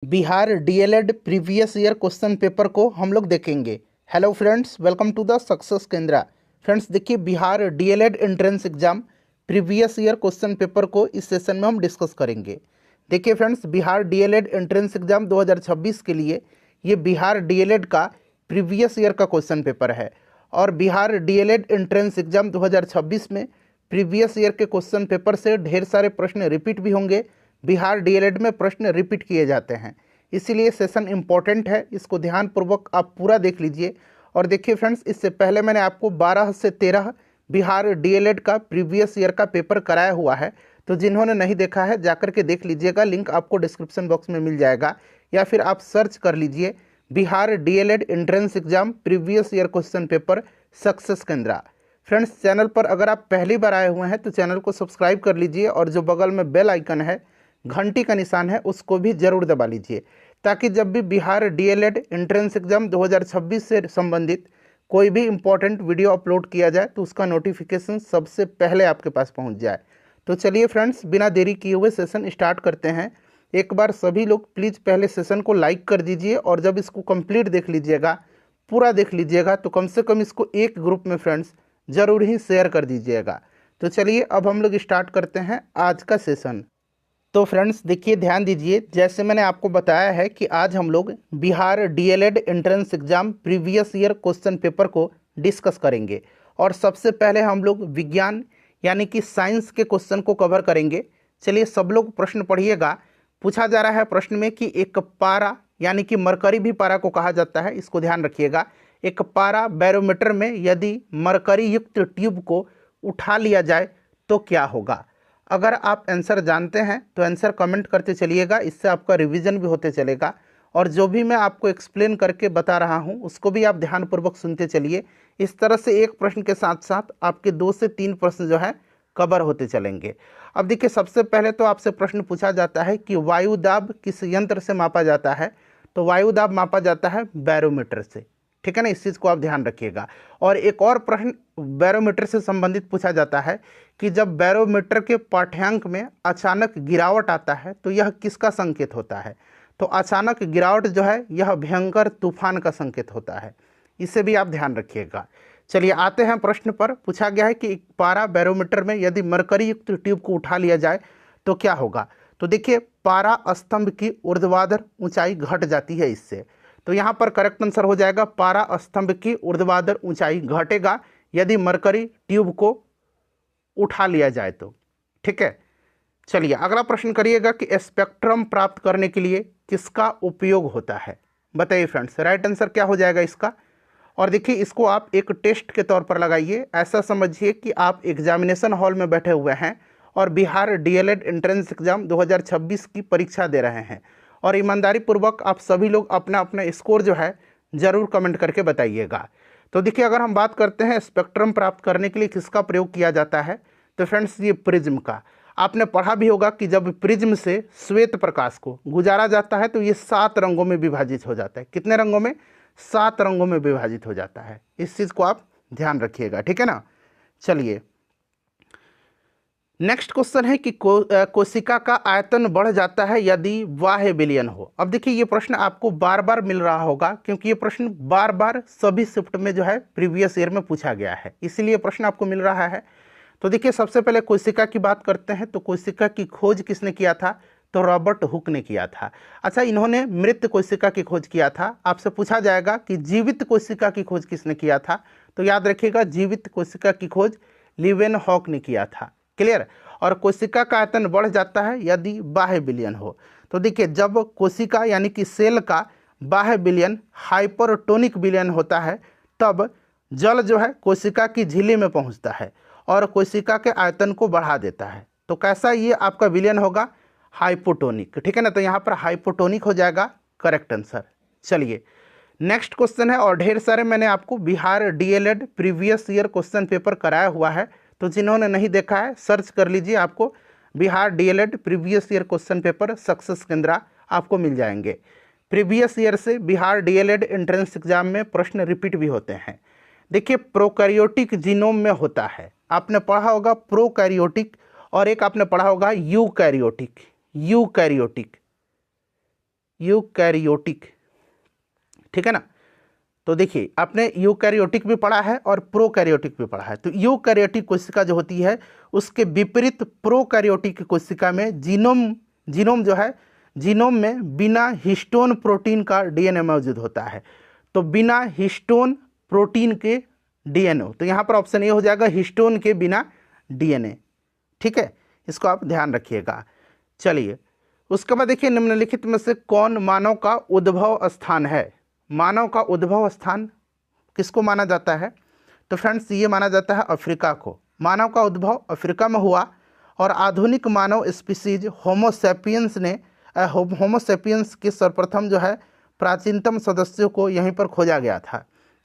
Bihar DElEd previous year question paper को हम लोग देखेंगे। Hello friends, welcome to the success Kendra. Friends देखिए, Bihar DElEd entrance exam previous year question paper को इस सेशन में हम डिस्कस करेंगे। देखिए friends, Bihar DElEd entrance exam 2026 के लिए ये बिहार डीएलएड का प्रीवियस ईयर का क्वेश्चन पेपर है और बिहार डीएलएड एंट्रेंस एग्जाम 2026 में प्रीवियस ईयर के क्वेश्चन पेपर से ढेर सारे प्रश्न रिपीट भी होंगे। बिहार डीएलएड में प्रश्न रिपीट किए जाते हैं, इसीलिए सेशन इम्पॉर्टेंट है। इसको ध्यानपूर्वक आप पूरा देख लीजिए। और देखिए फ्रेंड्स, इससे पहले मैंने आपको 12 से 13 बिहार डीएलएड का प्रीवियस ईयर का पेपर कराया हुआ है, तो जिन्होंने नहीं देखा है जाकर के देख लीजिएगा। लिंक आपको डिस्क्रिप्शन बॉक्स में मिल जाएगा, या फिर आप सर्च कर लीजिए Bihar DElEd entrance exam previous year question paper success Kendra. Friends, channel पर अगर आप पहली बार आए हुए हैं तो चैनल को सब्सक्राइब कर लीजिए और जो बगल में बेल आइकन है, घंटी का निशान है, उसको भी जरूर दबा लीजिए, ताकि जब भी बिहार डीएलएड एंट्रेंस एग्जाम 2026 से संबंधित कोई भी इम्पोर्टेंट वीडियो अपलोड किया जाए तो उसका नोटिफिकेशन सबसे पहले आपके पास पहुंच जाए। तो चलिए फ्रेंड्स, बिना देरी किए हुए सेशन स्टार्ट करते हैं। एक बार सभी लोग प्लीज़ पहले सेशन को लाइक कर दीजिए और जब इसको कंप्लीट देख लीजिएगा, पूरा देख लीजिएगा, तो कम से कम इसको एक ग्रुप में फ्रेंड्स ज़रूर ही शेयर कर दीजिएगा। तो चलिए अब हम लोग स्टार्ट करते हैं आज का सेशन। तो फ्रेंड्स देखिए, ध्यान दीजिए, जैसे मैंने आपको बताया है कि आज हम लोग Bihar DElEd entrance exam previous year question paper को डिस्कस करेंगे। और सबसे पहले हम लोग विज्ञान यानी कि साइंस के क्वेश्चन को कवर करेंगे। चलिए सब लोग प्रश्न पढ़िएगा। पूछा जा रहा है प्रश्न में कि एक पारा यानी कि मरकरी भी पारा को कहा जाता है, इसको ध्यान रखिएगा। एक पारा बैरोमीटर में यदि मरकरी युक्त ट्यूब को उठा लिया जाए तो क्या होगा। अगर आप आंसर जानते हैं तो आंसर कमेंट करते चलिएगा, इससे आपका रिवीजन भी होते चलेगा। और जो भी मैं आपको एक्सप्लेन करके बता रहा हूं उसको भी आप ध्यानपूर्वक सुनते चलिए। इस तरह से एक प्रश्न के साथ साथ आपके 2 से 3 प्रश्न जो है कवर होते चलेंगे। अब देखिए, सबसे पहले तो आपसे प्रश्न पूछा जाता है कि वायु दाब किस यंत्र से मापा जाता है। तो वायु दाब मापा जाता है बैरोमीटर से, ठीक है ना, इस चीज़ को आप ध्यान रखिएगा। और एक और प्रश्न बैरोमीटर से संबंधित पूछा जाता है कि जब बैरोमीटर के पाठ्यांक में अचानक गिरावट आता है तो यह किसका संकेत होता है। तो अचानक गिरावट जो है यह भयंकर तूफान का संकेत होता है, इसे भी आप ध्यान रखिएगा। चलिए आते हैं प्रश्न पर। पूछा गया है कि एक पारा बैरोमीटर में यदि मरकरी युक्त ट्यूब को उठा लिया जाए तो क्या होगा। तो देखिए, पारा स्तंभ की ऊर्ध्वाधर ऊंचाई घट जाती है इससे। तो यहाँ पर करेक्ट आंसर हो जाएगा पारा स्तंभ की ऊर्ध्वाधर ऊंचाई घटेगा यदि मरकरी ट्यूब को उठा लिया जाए तो, ठीक है। चलिए अगला प्रश्न करिएगा कि स्पेक्ट्रम प्राप्त करने के लिए किसका उपयोग होता है। बताइए फ्रेंड्स, राइट आंसर क्या हो जाएगा इसका। और देखिए, इसको आप एक टेस्ट के तौर पर लगाइए। ऐसा समझिए कि आप एग्जामिनेशन हॉल में बैठे हुए हैं और बिहार डीएलएड एंट्रेंस एग्जाम 2026 की परीक्षा दे रहे हैं, और ईमानदारी पूर्वक आप सभी लोग अपना अपना स्कोर जो है ज़रूर कमेंट करके बताइएगा। तो देखिए, अगर हम बात करते हैं स्पेक्ट्रम प्राप्त करने के लिए किसका प्रयोग किया जाता है, तो फ्रेंड्स ये प्रिज्म का। आपने पढ़ा भी होगा कि जब प्रिज्म से श्वेत प्रकाश को गुजारा जाता है तो ये 7 रंगों में विभाजित हो जाता है। कितने रंगों में? 7 रंगों में विभाजित हो जाता है। इस चीज़ को आप ध्यान रखिएगा, ठीक है ना। चलिए नेक्स्ट क्वेश्चन है कि कोशिका का आयतन बढ़ जाता है यदि वाह्य विलयन हो। अब देखिए, ये प्रश्न आपको बार बार मिल रहा होगा क्योंकि ये प्रश्न बार बार सभी शिफ्ट में जो है प्रीवियस ईयर में पूछा गया है, इसीलिए प्रश्न आपको मिल रहा है। तो देखिए, सबसे पहले कोशिका की बात करते हैं। तो कोशिका की खोज किसने किया था? तो रॉबर्ट हुक ने किया था। अच्छा, इन्होंने मृत कोशिका की खोज किया था। आपसे पूछा जाएगा कि जीवित कोशिका की खोज किसने किया था, तो याद रखिएगा जीवित कोशिका की खोज लीवेनहॉक ने किया था। क्लियर। और कोशिका का आयतन बढ़ जाता है यदि बाह्य विलयन हो। तो देखिए, जब कोशिका यानी कि सेल का बाह्य विलयन हाइपरटोनिक विलयन होता है तब जल जो है कोशिका की झिल्ली में पहुंचता है और कोशिका के आयतन को बढ़ा देता है। तो कैसा ये आपका विलयन होगा? हाइपोटोनिक, ठीक है ना। तो यहाँ पर हाइपोटोनिक हो जाएगा करेक्ट आंसर। चलिए नेक्स्ट क्वेश्चन है, और ढेर सारे मैंने आपको Bihar DElEd previous year question paper कराया हुआ है, तो जिन्होंने नहीं देखा है सर्च कर लीजिए, आपको Bihar DElEd previous year question paper success केंद्रा आपको मिल जाएंगे। प्रीवियस ईयर से बिहार डीएलएड एंट्रेंस एग्जाम में प्रश्न रिपीट भी होते हैं। देखिए, प्रोकैरियोटिक जीनोम में होता है, आपने पढ़ा होगा प्रोकैरियोटिक, और एक आपने पढ़ा होगा यूकैरियोटिक। यूकैरियोटिक यूकैरियोटिक, ठीक है ना। तो देखिए आपने यूकैरियोटिक भी पढ़ा है और प्रोकैरियोटिक भी पढ़ा है। तो यूकैरियोटिक कोशिका जो होती है उसके विपरीत प्रोकैरियोटिक कोशिका में जीनोम जो है, जीनोम में बिना हिस्टोन प्रोटीन का डीएनए मौजूद होता है। तो बिना हिस्टोन प्रोटीन के डीएनए, तो यहाँ पर ऑप्शन ए हो जाएगा हिस्टोन के बिना डीएनए, ठीक है, इसको आप ध्यान रखिएगा। चलिए उसके बाद देखिए निम्नलिखित में से कौन मानव का उद्भव स्थान है। मानव का उद्भव स्थान किसको माना जाता है? तो फ्रेंड्स ये माना जाता है अफ्रीका को। मानव का उद्भव अफ्रीका में हुआ और आधुनिक मानव स्पीसीज होमोसेपियंस के सर्वप्रथम जो है प्राचीनतम सदस्यों को यहीं पर खोजा गया था।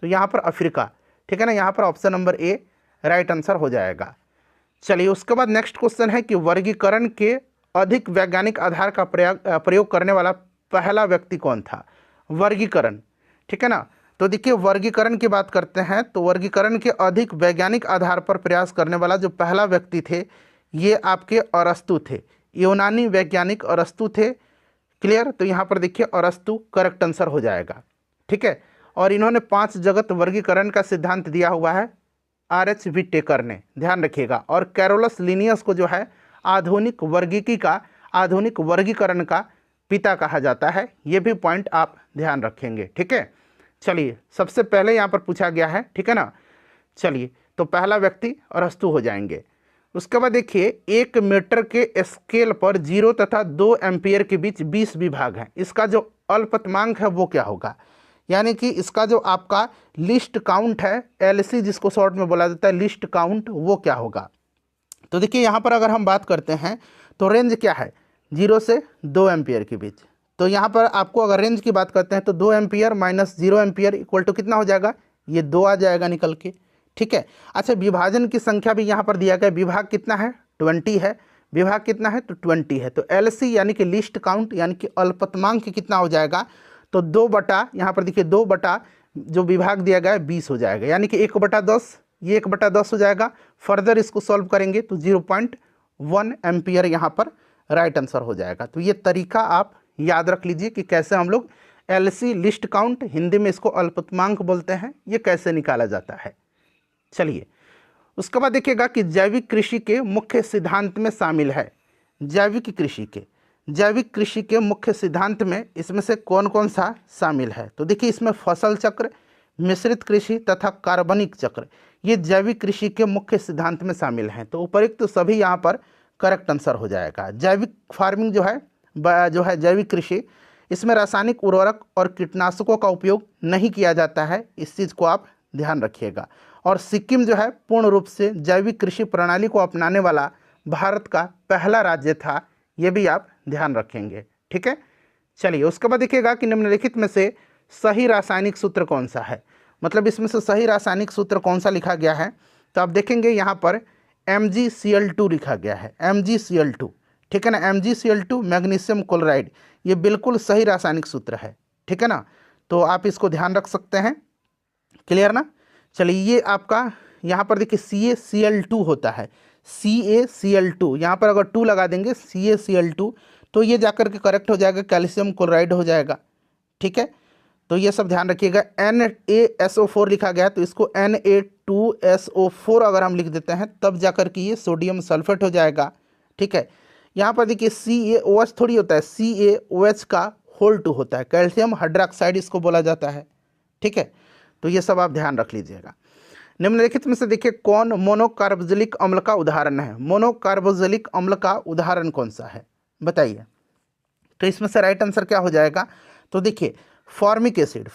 तो यहाँ पर अफ्रीका, ठीक है ना, यहाँ पर option number A right answer हो जाएगा। चलिए उसके बाद नेक्स्ट क्वेश्चन है कि वर्गीकरण के अधिक वैज्ञानिक आधार का प्रयोग करने वाला पहला व्यक्ति कौन था? वर्गीकरण, ठीक है ना। तो देखिए वर्गीकरण की बात करते हैं तो वर्गीकरण के अधिक वैज्ञानिक आधार पर प्रयास करने वाला जो पहला व्यक्ति थे ये आपके अरस्तु थे, यूनानी वैज्ञानिक अरस्तु थे। क्लियर? तो यहाँ पर देखिए अरस्तु करेक्ट आंसर हो जाएगा, ठीक है। और इन्होंने 5 जगत वर्गीकरण का सिद्धांत दिया हुआ है आर.एच. व्हिटेकर ने, ध्यान रखिएगा। और कैरोलस लिनियस को जो है आधुनिक वर्गीकरण का पिता कहा जाता है। ये भी पॉइंट आप ध्यान रखेंगे, ठीक है। चलिए सबसे पहले यहाँ पर पूछा गया है, ठीक है ना। चलिए तो पहला व्यक्ति अरस्तु हो जाएंगे। उसके बाद देखिए 1 मीटर के स्केल पर 0 तथा 2 एम्पियर के बीच 20 विभाग हैं। इसका जो अल्पतमांक है वो क्या होगा? यानी कि इसका जो आपका लिस्ट काउंट है, एलसी जिसको शॉर्ट में बोला जाता है लिस्ट काउंट, वो क्या होगा? तो देखिए यहाँ पर अगर हम बात करते हैं तो रेंज क्या है? 0 से 2 एम्पियर के बीच। तो यहाँ पर आपको अगर रेंज की बात करते हैं तो 2 ampere minus 0 ampere equal to कितना हो जाएगा? ये 2 आ जाएगा निकल के, ठीक है। अच्छा विभाजन की संख्या भी यहाँ पर दिया गया, विभाग कितना है? 20 है। विभाग कितना है? तो 20 है। तो एलसी यानी कि लिस्ट काउंट यानी कि अल्पतमांक कितना हो जाएगा? तो 2 बटा, यहाँ पर देखिए 2 बटा जो विभाग दिया गया है 20 हो जाएगा, यानी कि 1/10, ये 1/10 हो जाएगा। फर्दर इसको सॉल्व करेंगे तो 0.1 एम्पियर यहाँ पर राइट आंसर हो जाएगा। तो ये तरीका आप याद रख लीजिए कि कैसे हम लोग एलसी लिस्ट काउंट, हिंदी में इसको अल्पतमांक बोलते हैं, ये कैसे निकाला जाता है। चलिए उसके बाद देखिएगा कि जैविक कृषि के मुख्य सिद्धांत में शामिल है। जैविक कृषि के मुख्य सिद्धांत में इसमें से कौन कौन सा शामिल है? तो देखिए इसमें फसल चक्र, मिश्रित कृषि तथा कार्बनिक चक्र, ये जैविक कृषि के मुख्य सिद्धांत में शामिल हैं। तो उपरोक्त तो सभी यहाँ पर करेक्ट आंसर हो जाएगा। जैविक फार्मिंग जो है जैविक कृषि, इसमें रासायनिक उर्वरक और कीटनाशकों का उपयोग नहीं किया जाता है, इस चीज़ को आप ध्यान रखिएगा। और सिक्किम जो है पूर्ण रूप से जैविक कृषि प्रणाली को अपनाने वाला भारत का पहला राज्य था, ये भी आप ध्यान रखेंगे, ठीक है। चलिए उसके बाद देखिएगा कि निम्नलिखित में से सही रासायनिक सूत्र कौन सा है, मतलब इसमें से सही रासायनिक सूत्र कौन सा लिखा गया है? तो आप देखेंगे यहाँ पर MgCl2 लिखा गया है, MgCl2, ठीक है ना। MgCl2 मैग्नीशियम क्लोराइड, ये बिल्कुल सही रासायनिक सूत्र है, ठीक है ना। तो आप इसको ध्यान रख सकते हैं, क्लियर ना। चलिए ये आपका यहाँ पर देखिए CaCl2 होता है, CaCl2, यहाँ पर अगर 2 लगा देंगे CaCl2 तो ये जाकर के करेक्ट हो जाएगा, कैल्शियम क्लोराइड हो जाएगा, ठीक है। तो ये सब ध्यान रखिएगा। NaSO4 लिखा गया है तो इसको Na2SO4 अगर हम लिख देते हैं तब जाकर के ये सोडियम सल्फेट हो जाएगा, ठीक है। यहाँ पर देखिए CaOH थोड़ी होता है, CaOH का होल 2 होता है, कैल्शियम हाइड्रोक्साइड इसको बोला जाता है, ठीक है। तो ये सब आप ध्यान रख लीजिएगा। निम्नलिखित में से देखिए कौन मोनोकार्बोक्सिलिक अम्ल का उदाहरण है? मोनोकार्बोक्सिलिक अम्ल का उदाहरण कौन सा है बताइए? तो इसमें से राइट आंसर क्या हो जाएगा? तो देखिए फॉर्मिक एसिड,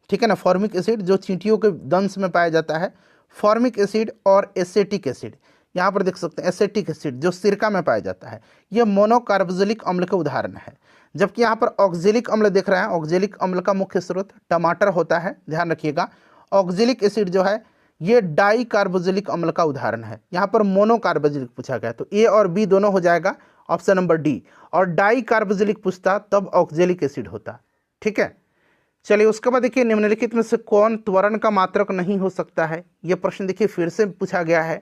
ठीक है ना। फॉर्मिक एसिड जो चींटियों के दंश में पाया जाता है, फॉर्मिक एसिड और एसेटिक एसिड, यहाँ पर देख सकते हैं एसेटिक एसिड जो सिरका में पाया जाता है, ये मोनोकार्बोक्सिलिक अम्ल के उदाहरण है। जबकि यहाँ पर ऑक्जेलिक अम्ल देख रहे हैं, ऑक्जेलिक अम्ल का मुख्य स्रोत टमाटर होता है, ध्यान रखिएगा। ऑक्जेलिक एसिड जो है ये डाई कार्बोक्सिलिक अम्ल का उदाहरण है। यहाँ पर मोनोकार्बोक्सिलिक पूछा गया तो ए और बी दोनों हो जाएगा, ऑप्शन नंबर डी। और डाई कार्बोक्सिलिक पूछता तब ऑक्जेलिक एसिड होता, ठीक है। चलिए उसके बाद देखिए निम्नलिखित में से कौन त्वरण का मात्रक नहीं हो सकता है? ये प्रश्न देखिए फिर से पूछा गया है।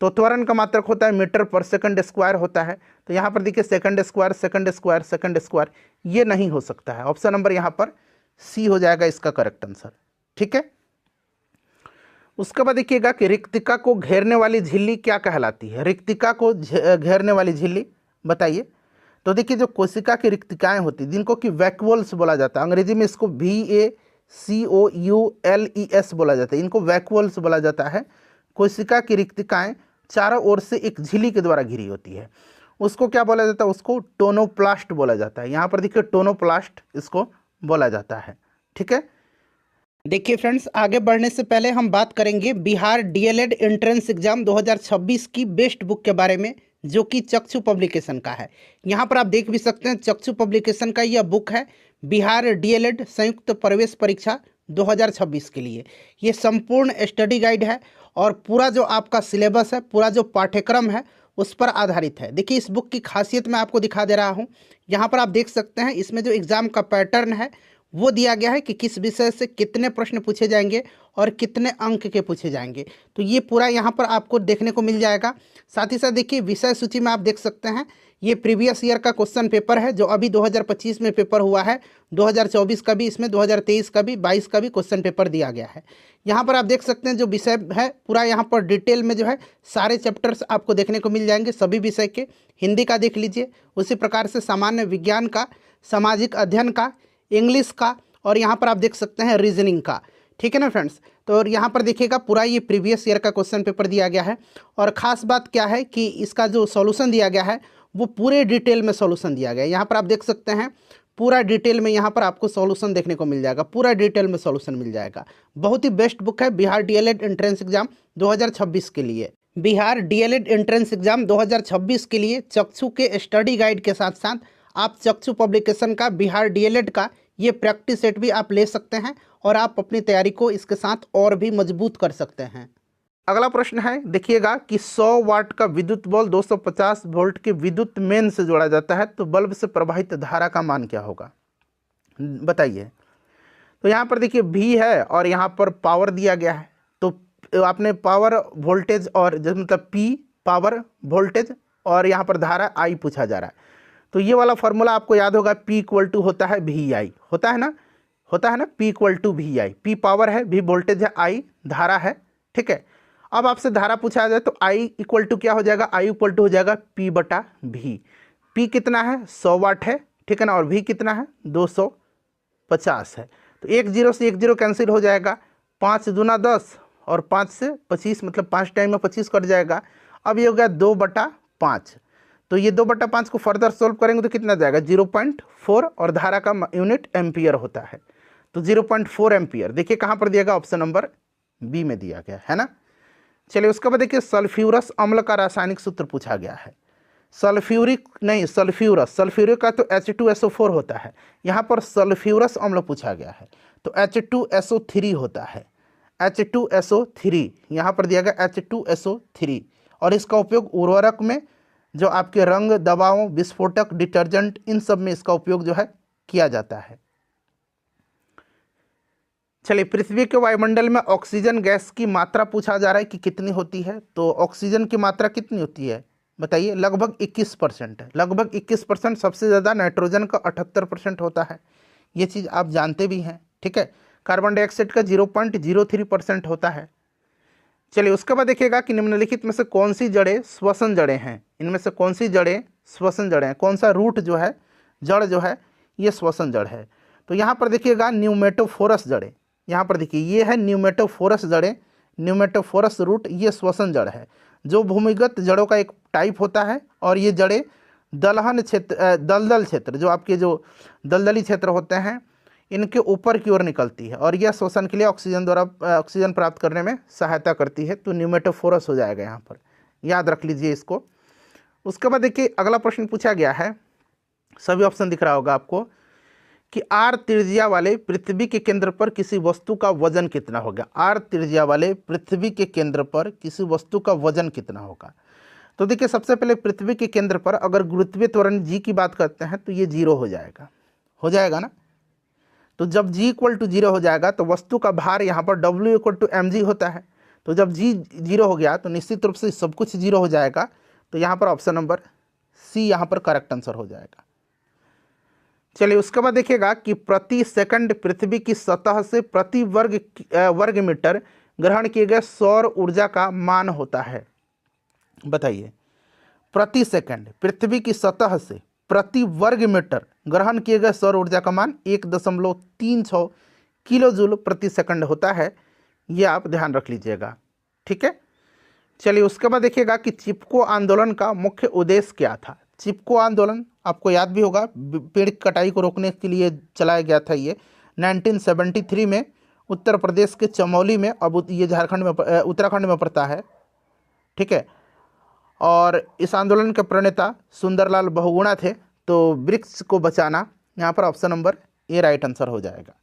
तो त्वरण का मात्रक होता है मीटर पर सेकंड स्क्वायर होता है। तो यहाँ पर देखिए second square second square second square, ये नहीं हो सकता है। ऑप्शन नंबर यहाँ पर सी हो जाएगा इसका करेक्ट आंसर। ठीक है, उसके बाद देखिएगा कि रिक्तिका को घेरने वाली झिल्ली क्या कहलाती है। रिक्तिका को घेरने वाली झिल्ली बताइए। तो देखिए जो कोशिका की रिक्तिकाएं होती हैं जिनको कि वैक्यूल्स बोला जाता है, अंग्रेजी में इसको VACOULES बोला जाता है, इनको वैक्यूल्स बोला जाता है। कोशिका की रिक्तिकाएं चारों ओर से एक झिल्ली के द्वारा घिरी होती है, उसको क्या बोला जाता है, उसको टोनोप्लास्ट बोला जाता है। यहाँ पर देखिए टोनोप्लास्ट इसको बोला जाता है। ठीक है, देखिए फ्रेंड्स, आगे बढ़ने से पहले हम बात करेंगे बिहार DLED एंट्रेंस एग्जाम 2026 की बेस्ट बुक के बारे में, जो कि चक्षु पब्लिकेशन का है। यहाँ पर आप देख भी सकते हैं चक्षु पब्लिकेशन का यह बुक है, बिहार DLED संयुक्त प्रवेश परीक्षा 2026 के लिए। ये संपूर्ण स्टडी गाइड है और पूरा जो आपका सिलेबस है, पूरा जो पाठ्यक्रम है उस पर आधारित है। देखिए इस बुक की खासियत मैं आपको दिखा दे रहा हूँ। यहाँ पर आप देख सकते हैं इसमें जो एग्ज़ाम का पैटर्न है वो दिया गया है कि किस विषय से कितने प्रश्न पूछे जाएंगे और कितने अंक के पूछे जाएंगे। तो ये पूरा यहाँ पर आपको देखने को मिल जाएगा। साथ ही साथ देखिए विषय सूची में आप देख सकते हैं ये प्रीवियस ईयर का क्वेश्चन पेपर है जो अभी 2025 में पेपर हुआ है, 2024 का भी, इसमें 2023 का भी, 22 का भी क्वेश्चन पेपर दिया गया है। यहाँ पर आप देख सकते हैं जो विषय है पूरा यहाँ पर डिटेल में जो है सारे चैप्टर्स आपको देखने को मिल जाएंगे सभी विषय के। हिंदी का देख लीजिए, उसी प्रकार से सामान्य विज्ञान का, सामाजिक अध्ययन का, इंग्लिश का, और यहाँ पर आप देख सकते हैं रीजनिंग का। ठीक है ना फ्रेंड्स, तो और यहाँ पर देखिएगा पूरा ये प्रीवियस ईयर का क्वेश्चन पेपर दिया गया है। और ख़ास बात क्या है कि इसका जो सॉल्यूशन दिया गया है वो पूरे डिटेल में सॉल्यूशन दिया गया है। यहाँ पर आप देख सकते हैं पूरा डिटेल में यहाँ पर आपको सॉल्यूशन देखने को मिल जाएगा, पूरा डिटेल में सॉल्यूशन मिल जाएगा। बहुत ही बेस्ट बुक है बिहार DLED एंट्रेंस एग्जाम 2026 के लिए। बिहार DLED एंट्रेंस एग्जाम 2026 के लिए चक्षु के स्टडी गाइड के साथ साथ आप चक्षु पब्लिकेशन का बिहार DLED का ये प्रैक्टिस सेट भी आप ले सकते हैं और आप अपनी तैयारी को इसके साथ और भी मजबूत कर सकते हैं। अगला प्रश्न है, देखिएगा कि 100 वाट का विद्युत बल्ब 250 वोल्ट के विद्युत मेन से जोड़ा जाता है, तो बल्ब से प्रवाहित धारा का मान क्या होगा, बताइए। तो यहाँ पर देखिए V है और यहाँ पर पावर दिया गया है। तो आपने पावर वोल्टेज और मतलब P पावर वोल्टेज और यहाँ पर धारा I पूछा जा रहा है। तो ये वाला फॉर्मूला आपको याद होगा, P इक्वल टू होता है VI, होता है ना P equal to VI। P power है, V वोल्टेज है, I धारा है। ठीक है, अब आपसे धारा पूछा जाए तो I इक्वल टू क्या हो जाएगा, I इक्वल टू हो जाएगा P/V। P कितना है, 100 वाट है। ठीक है ना, और V कितना है, 250 है। तो 1 0 से 1 0 कैंसिल हो जाएगा, 5 दूना 10 और 5 से 25, मतलब 5 टाइम में 25 कट जाएगा। अब ये हो गया 2/5। तो ये 2/5 को फर्दर सोल्व करेंगे तो कितना जाएगा, 0.4, और धारा का यूनिट एम्पियर होता है। तो 0.4 एम्पियर देखिए कहाँ पर दिया गया, ऑप्शन नंबर बी में दिया गया है ना। चलिए उसके बाद देखिए सल्फ्यूरस अम्ल का रासायनिक सूत्र पूछा गया है। सल्फ्यूरिक नहीं, सल्फ्यूरिक का तो H2SO4 होता है, यहाँ पर सल्फ्यूरस अम्ल पूछा गया है तो H2SO3 होता है। H2SO3 यहाँ पर दिया गया H2SO3, और इसका उपयोग उर्वरक में, जो आपके रंग, दवाओं, विस्फोटक, डिटर्जेंट, इन सब में इसका उपयोग जो है किया जाता है। चलिए पृथ्वी के वायुमंडल में ऑक्सीजन गैस की मात्रा पूछा जा रहा है कि कितनी होती है। तो ऑक्सीजन की मात्रा कितनी होती है बताइए, लगभग 21% है, लगभग 21%। सबसे ज़्यादा नाइट्रोजन का 78% होता है, ये चीज़ आप जानते भी हैं। ठीक है, कार्बन डाइऑक्साइड का 0.03% होता है। चलिए उसके बाद देखिएगा कि निम्नलिखित में से कौन सी जड़ें श्वसन जड़ें हैं, इनमें से कौन सी जड़ें श्वसन जड़ें हैं, कौन सा रूट जो है, जड़ जो है ये श्वसन जड़ है। तो यहाँ पर देखिएगा न्यूमेटोफोरस जड़ें, यहाँ पर देखिए ये है न्यूमेटोफोरस जड़ें, न्यूमेटोफोरस रूट, ये श्वसन जड़ है जो भूमिगत जड़ों का एक टाइप होता है। और ये जड़ें दलहन क्षेत्र, दलदल क्षेत्र, जो आपके जो दलदली क्षेत्र होते हैं इनके ऊपर की ओर निकलती है, और यह श्वसन के लिए ऑक्सीजन द्वारा ऑक्सीजन प्राप्त करने में सहायता करती है। तो न्यूमेटोफोरस हो जाएगा, यहाँ पर याद रख लीजिए इसको। उसके बाद देखिए अगला प्रश्न पूछा गया है, सभी ऑप्शन दिख रहा होगा आपको, कि R त्रिज्या वाले पृथ्वी के केंद्र पर किसी वस्तु का वजन कितना होगा। R त्रिज्या वाले पृथ्वी के केंद्र पर किसी वस्तु का वजन कितना होगा। तो देखिए सबसे पहले पृथ्वी के केंद्र पर अगर गुरुत्वीय त्वरण G की बात करते हैं तो ये 0 हो जाएगा ना। तो जब G इक्वल टू 0 हो जाएगा तो वस्तु का भार यहाँ पर W इक्वल टू mg होता है। तो जब जी जीरो हो गया तो निश्चित रूप से सब कुछ जीरो हो जाएगा। तो यहाँ पर ऑप्शन नंबर सी यहाँ पर करेक्ट आंसर हो जाएगा। चलिए उसके बाद देखिएगा कि प्रति सेकंड पृथ्वी की सतह से प्रति वर्ग मीटर ग्रहण किए गए सौर ऊर्जा का मान होता है। बताइए, प्रति सेकंड पृथ्वी की सतह से प्रति वर्ग मीटर ग्रहण किए गए सौर ऊर्जा का मान 1.36 किलो जूल प्रति सेकंड होता है। ये आप ध्यान रख लीजिएगा, ठीक है। चलिए उसके बाद देखिएगा कि चिपको आंदोलन का मुख्य उद्देश्य क्या था। चिपको आंदोलन आपको याद भी होगा, पेड़ की कटाई को रोकने के लिए चलाया गया था। ये 1973 में उत्तर प्रदेश के चमोली में, अब ये झारखंड में उत्तराखंड में पड़ता है, ठीक है। और इस आंदोलन के प्रणेता सुंदरलाल बहुगुणा थे। तो वृक्ष को बचाना, यहाँ पर option number A right answer हो जाएगा।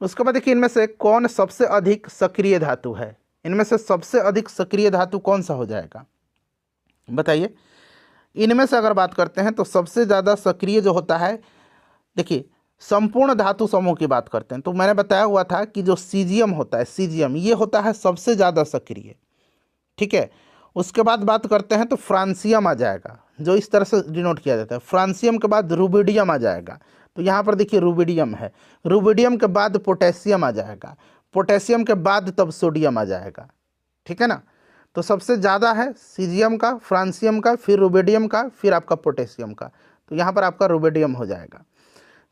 उसके बाद देखिए इनमें से कौन सबसे अधिक सक्रिय धातु है। इनमें से सबसे अधिक सक्रिय धातु कौन सा हो जाएगा, बताइए। इनमें से अगर बात करते हैं तो सबसे ज़्यादा सक्रिय जो होता है, देखिए संपूर्ण धातु समूह की बात करते हैं तो मैंने बताया हुआ था कि जो सीजियम होता है, सीजियम ये होता है सबसे ज़्यादा सक्रिय, ठीक है। उसके बाद बात करते हैं तो फ्रांसियम आ जाएगा, जो इस तरह से डिनोट किया जाता है। फ्रांसियम के बाद रुबिडियम आ जाएगा, तो यहाँ पर देखिए रुबिडियम है। रुबिडियम के बाद पोटेशियम आ जाएगा, पोटेशियम के बाद तब सोडियम आ जाएगा, ठीक है ना। तो सबसे ज़्यादा है सीजियम का, फ्रांसियम का, फिर रुबिडियम का, फिर आपका पोटेशियम का। तो यहाँ पर आपका रुबिडियम हो जाएगा।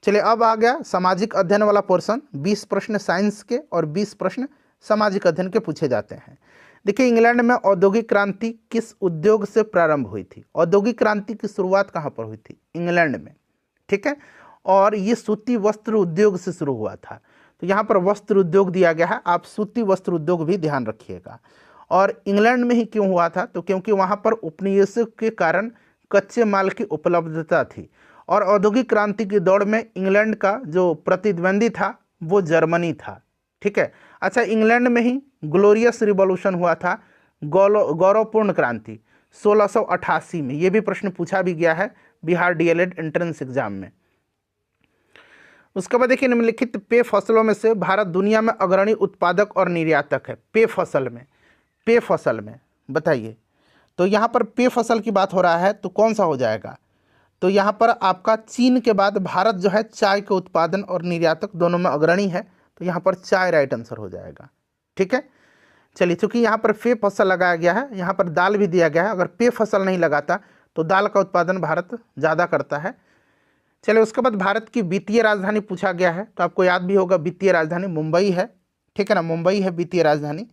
चलिए अब आ गया सामाजिक अध्ययन वाला पोर्शन। 20 प्रश्न साइंस के और 20 प्रश्न सामाजिक अध्ययन के पूछे जाते हैं। देखिए इंग्लैंड में औद्योगिक क्रांति किस उद्योग से प्रारंभ हुई थी। औद्योगिक क्रांति की शुरुआत कहाँ पर हुई थी, इंग्लैंड में, ठीक है। और ये सूती वस्त्र उद्योग से शुरू हुआ था। तो यहाँ पर वस्त्र उद्योग दिया गया है, आप सूती वस्त्र उद्योग भी ध्यान रखिएगा। और इंग्लैंड में ही क्यों हुआ था, तो क्योंकि वहाँ पर उपनिवेशों के कारण कच्चे माल की उपलब्धता थी। और औद्योगिक क्रांति की दौड़ में इंग्लैंड का जो प्रतिद्वंदी था वो जर्मनी था, ठीक है। अच्छा, इंग्लैंड में ही ग्लोरियस रिवॉल्यूशन हुआ था, गौरवपूर्ण क्रांति 1688 में। ये भी प्रश्न पूछा भी गया है बिहार डीएलएड एंट्रेंस एग्जाम में। उसके बाद देखिए निम्नलिखित पेय फसलों में से भारत दुनिया में अग्रणी उत्पादक और निर्यातक है। पेय फसल में बताइए। तो यहाँ पर पेय फसल की बात हो रहा है तो कौन सा हो जाएगा, तो यहाँ पर आपका चीन के बाद भारत जो है चाय के उत्पादन और निर्यातक दोनों में अग्रणी है। तो यहाँ पर चाय राइट आंसर हो जाएगा, ठीक है। चलिए चूँकि यहाँ पर पेय फसल लगाया गया है, यहाँ पर दाल भी दिया गया है। अगर पेय फसल नहीं लगाता तो दाल का उत्पादन भारत ज़्यादा करता है। चलिए उसके बाद भारत की वित्तीय राजधानी पूछा गया है, तो आपको याद भी होगा वित्तीय राजधानी मुंबई है, ठीक है ना। मुंबई है वित्तीय राजधानी,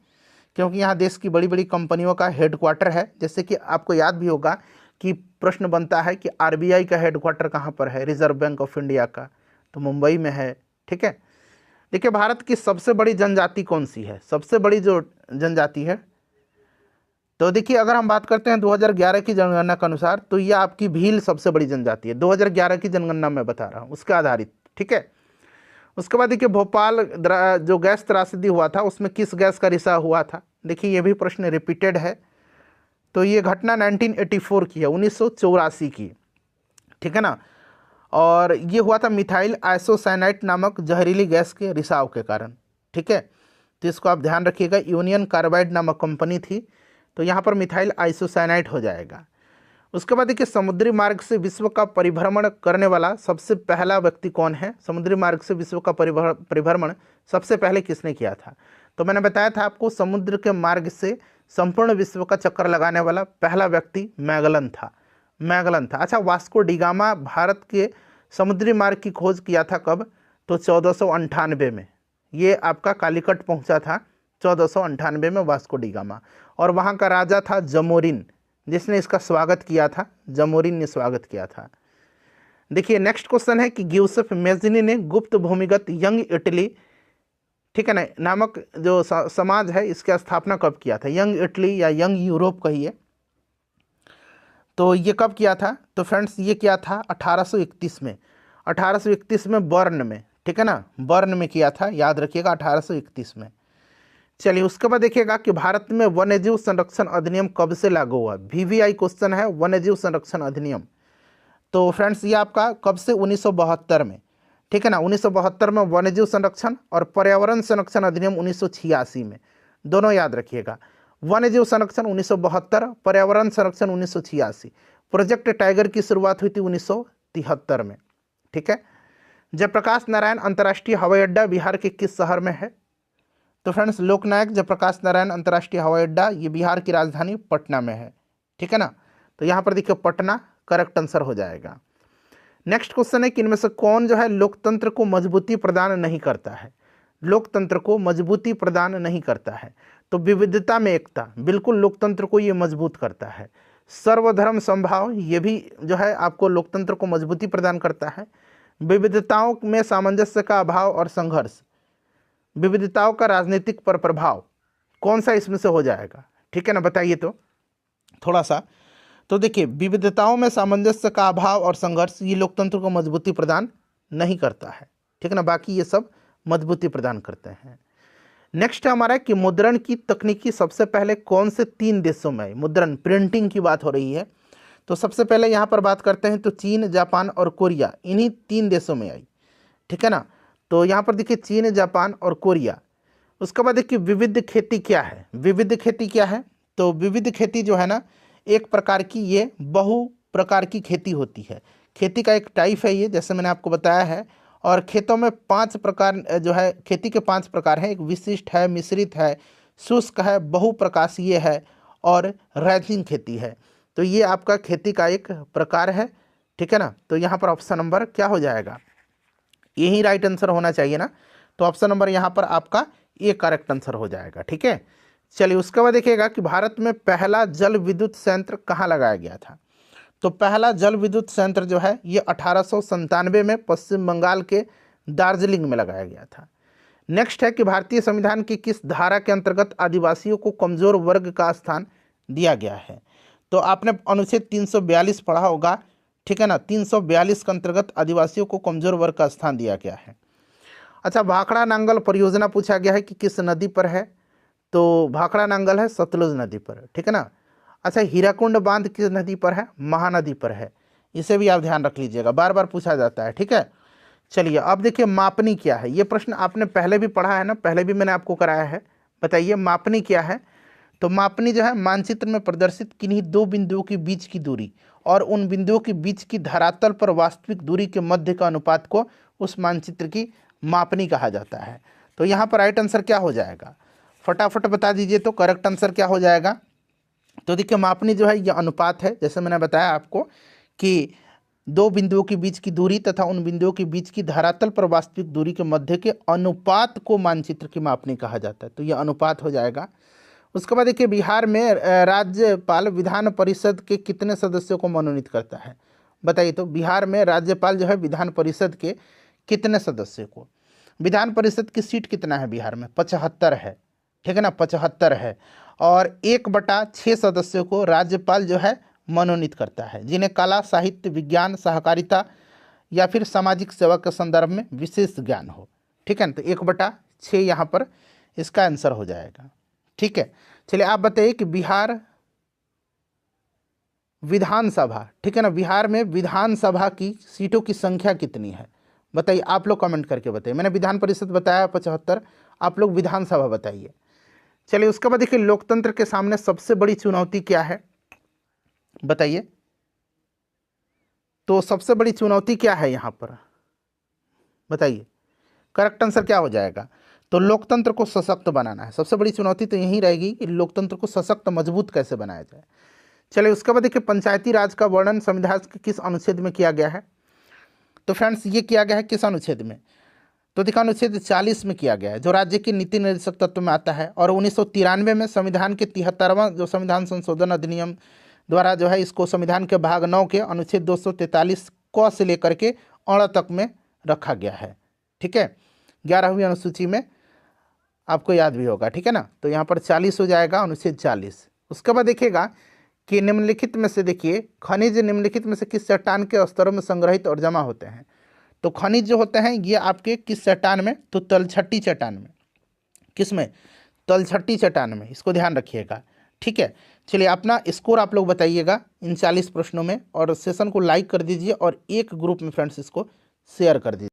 क्योंकि यहाँ देश की बड़ी बड़ी कंपनियों का हेडक्वार्टर है। जैसे कि आपको याद भी होगा कि प्रश्न बनता है कि आरबीआई का हेडक्वार्टर कहाँ पर है, रिजर्व बैंक ऑफ इंडिया का, तो मुंबई में है, ठीक है। देखिए भारत की सबसे बड़ी जनजाति कौन सी है, सबसे बड़ी जो जनजाति है, तो देखिए अगर हम बात करते हैं 2011 की जनगणना के अनुसार तो ये आपकी भील सबसे बड़ी जनजाति है। 2011 की जनगणना मैं बता रहा हूँ उसके आधारित, ठीक है। उसके बाद देखिए भोपाल जो गैस त्रासदी हुआ था उसमें किस गैस का रिसाव हुआ था। देखिए ये भी प्रश्न रिपीटेड है। तो ये घटना 1984 की है, 1984 की, ठीक है ना। और ये हुआ था मिथाइल आइसोसाइनाइट नामक जहरीली गैस के रिसाव के कारण, ठीक है। तो इसको आप ध्यान रखिएगा। यूनियन कार्बाइड नामक कंपनी थी, तो यहाँ पर मिथाइल आइसोसाइनाइट हो जाएगा। उसके बाद देखिए समुद्री मार्ग से विश्व का परिभ्रमण करने वाला सबसे पहला व्यक्ति कौन है। समुद्री मार्ग से विश्व का परिभ्रमण सबसे पहले किसने किया था, तो मैंने बताया था आपको समुद्र के मार्ग से संपूर्ण विश्व का चक्कर लगाने वाला पहला व्यक्ति मैगलन था। अच्छा, वास्को डिगामा भारत के समुद्री मार्ग की खोज किया था कब, तो 1498 में। ये आपका कालीकट पहुंचा था 1498 में वास्को डिगामा। और वहाँ का राजा था जमोरिन, जिसने इसका स्वागत किया था, जमोरिन ने स्वागत किया था। देखिए नेक्स्ट क्वेश्चन है कि गिउसेप मेज़नी ने गुप्त भूमिगत यंग इटली, ठीक है ना, नामक जो समाज है इसकी स्थापना कब किया था। यंग इटली या यंग यूरोप कहिए, तो ये कब किया था, तो फ्रेंड्स ये किया था 1831 में। 1831 में बर्न में, ठीक है ना, बर्न में किया था, याद रखिएगा 1831 में। चलिए उसके बाद देखिएगा कि भारत में वन्यजीव संरक्षण अधिनियम कब से लागू हुआ। वीवीआई क्वेश्चन है, वन्यजीव संरक्षण अधिनियम। तो फ्रेंड्स ये आपका कब से, 1972 में, ठीक है ना। 1972 में वन्यजीव संरक्षण और पर्यावरण संरक्षण अधिनियम 1986 में। दोनों याद रखिएगा। वन्य जीव संरक्षण 1972, पर्यावरण संरक्षण 1986। प्रोजेक्ट टाइगर की शुरुआत हुई थी 1973 में। ठीक है। जयप्रकाश नारायण अंतर्राष्ट्रीय हवाई अड्डा बिहार के किस शहर में है? तो फ्रेंड्स लोकनायक जयप्रकाश नारायण अंतर्राष्ट्रीय हवाई अड्डा ये बिहार की राजधानी पटना में है। ठीक है ना। तो यहाँ पर देखिए पटना करेक्ट आंसर हो जाएगा। नेक्स्ट क्वेश्चन है कि इनमें से कौन जो है लोकतंत्र को मजबूती प्रदान नहीं करता है? लोकतंत्र को मजबूती प्रदान नहीं करता है। तो विविधता में एकता बिल्कुल लोकतंत्र को ये मजबूत करता है। सर्वधर्म समभाव ये भी जो है आपको लोकतंत्र को मजबूती प्रदान करता है। विविधताओं में सामंजस्य का अभाव और संघर्ष, विविधताओं का राजनीतिक पर प्रभाव, कौन सा इसमें से हो जाएगा? ठीक है ना, बताइए तो थोड़ा सा। तो देखिए विविधताओं में सामंजस्य का अभाव और संघर्ष ये लोकतंत्र को मजबूती प्रदान नहीं करता है। ठीक है ना, बाकी ये सब मजबूती प्रदान करते हैं। नेक्स्ट हमारा है कि मुद्रण की तकनीकी सबसे पहले कौन से 3 देशों में आई? मुद्रण प्रिंटिंग की बात हो रही है, तो सबसे पहले यहाँ पर बात करते हैं तो चीन, जापान और कोरिया, इन्हीं 3 देशों में आई। ठीक है ना। तो यहाँ पर देखिए चीन, जापान और कोरिया। उसके बाद देखिए विविध खेती क्या है? विविध खेती क्या है? तो विविध खेती जो है ना एक प्रकार की ये बहु प्रकार की खेती होती है। खेती का एक टाइप है ये, जैसे मैंने आपको बताया है। और खेतों में 5 प्रकार जो है, खेती के 5 प्रकार हैं। एक विशिष्ट है, मिश्रित है, शुष्क है, बहुप्रकाशीय है और रैचिंग खेती है। तो ये आपका खेती का एक प्रकार है। ठीक है ना। तो यहाँ पर ऑप्शन नंबर क्या हो जाएगा? यही राइट आंसर होना चाहिए ना। तो ऑप्शन नंबर यहाँ पर आपका ये करेक्ट आंसर हो जाएगा। ठीक है। चलिए उसके बाद देखिएगा कि भारत में पहला जल विद्युत संयंत्र कहाँ लगाया गया था? तो पहला जल विद्युत संयंत्र जो है ये 1897 में पश्चिम बंगाल के दार्जिलिंग में लगाया गया था। नेक्स्ट है कि भारतीय संविधान की किस धारा के अंतर्गत आदिवासियों को कमजोर वर्ग का स्थान दिया गया है? तो आपने अनुच्छेद 342 पढ़ा होगा। ठीक है ना। 342 के अंतर्गत आदिवासियों को कमजोर वर्ग का स्थान दिया गया है। अच्छा, भाखड़ा नांगल परियोजना पूछा गया है कि किस नदी पर है? तो भाखड़ा नांगल है सतलुज नदी पर। ठीक है ना। अच्छा, हीराकुंड बांध किस नदी पर है? महानदी पर है। इसे भी आप ध्यान रख लीजिएगा, बार बार पूछा जाता है। ठीक है। चलिए अब देखिए मापनी क्या है? ये प्रश्न आपने पहले भी पढ़ा है ना, पहले भी मैंने आपको कराया है। बताइए मापनी क्या है? तो मापनी जो है मानचित्र में प्रदर्शित किन्हीं 2 बिंदुओं के बीच की दूरी और उन बिंदुओं के बीच की धरातल पर वास्तविक दूरी के मध्य का अनुपात को उस मानचित्र की मापनी कहा जाता है। तो यहाँ पर राइट आंसर क्या हो जाएगा? फटाफट बता दीजिए तो करेक्ट आंसर क्या हो जाएगा? तो देखिए मापनी जो है यह अनुपात है, जैसे मैंने बताया आपको कि 2 बिंदुओं के बीच की दूरी तथा उन बिंदुओं के बीच की धरातल पर वास्तविक दूरी के मध्य के अनुपात को मानचित्र की मापनी कहा जाता है। तो यह अनुपात हो जाएगा। उसके बाद देखिए बिहार में राज्यपाल विधान परिषद के कितने सदस्यों को मनोनीत करता है? बताइए तो बिहार में राज्यपाल जो है विधान परिषद के कितने सदस्यों को? विधान परिषद की सीट कितना है बिहार में? 75 है। ठीक है ना, 75 है। और 1/6 सदस्यों को राज्यपाल जो है मनोनीत करता है, जिन्हें कला, साहित्य, विज्ञान, सहकारिता या फिर सामाजिक सेवा के संदर्भ में विशेष ज्ञान हो। ठीक है ना। तो 1/6 यहाँ पर इसका आंसर हो जाएगा। ठीक है। चलिए आप बताइए कि बिहार विधानसभा, ठीक है ना, बिहार में विधानसभा की सीटों की संख्या कितनी है? बताइए, आप लोग कमेंट करके बताइए। मैंने विधान परिषद बताया 75, आप लोग विधानसभा बताइए। चलिए उसके बाद देखिए लोकतंत्र के सामने सबसे बड़ी चुनौती क्या है? बताइए तो सबसे बड़ी चुनौती क्या है यहाँ पर? बताइए करेक्ट आंसर क्या हो जाएगा? तो लोकतंत्र को सशक्त बनाना है। सबसे बड़ी चुनौती तो यही रहेगी कि लोकतंत्र को सशक्त मजबूत कैसे बनाया जाए। चलिए उसके बाद देखिए पंचायती राज का वर्णन संविधान के किस अनुच्छेद में किया गया है? तो फ्रेंड्स ये किया गया है किस अनुच्छेद में? तो देखिए अनुच्छेद 40 में किया गया है, जो राज्य के नीति निर्देशक तत्व में आता है। और 1993 में संविधान के 73वां जो संविधान संशोधन अधिनियम द्वारा जो है इसको संविधान के भाग 9 के अनुच्छेद 243 क से लेकर के 8 तक में रखा गया है। ठीक है। 11वीं अनुसूची में आपको याद भी होगा। ठीक है ना। तो यहाँ पर 40 हो जाएगा, अनुच्छेद 40। उसके बाद देखिएगा कि निम्नलिखित में से देखिए खनिज निम्नलिखित में से किस चट्टान के स्तरों में संग्रहित और जमा होते हैं? तो खनिज जो होते हैं ये आपके किस चट्टान में? तो तलछटी चट्टान में। किस में? तलछटी चट्टान में। इसको ध्यान रखिएगा। ठीक है। चलिए अपना स्कोर आप लोग बताइएगा इन 40 प्रश्नों में, और सेशन को लाइक कर दीजिए और एक ग्रुप में फ्रेंड्स इसको शेयर कर दीजिए।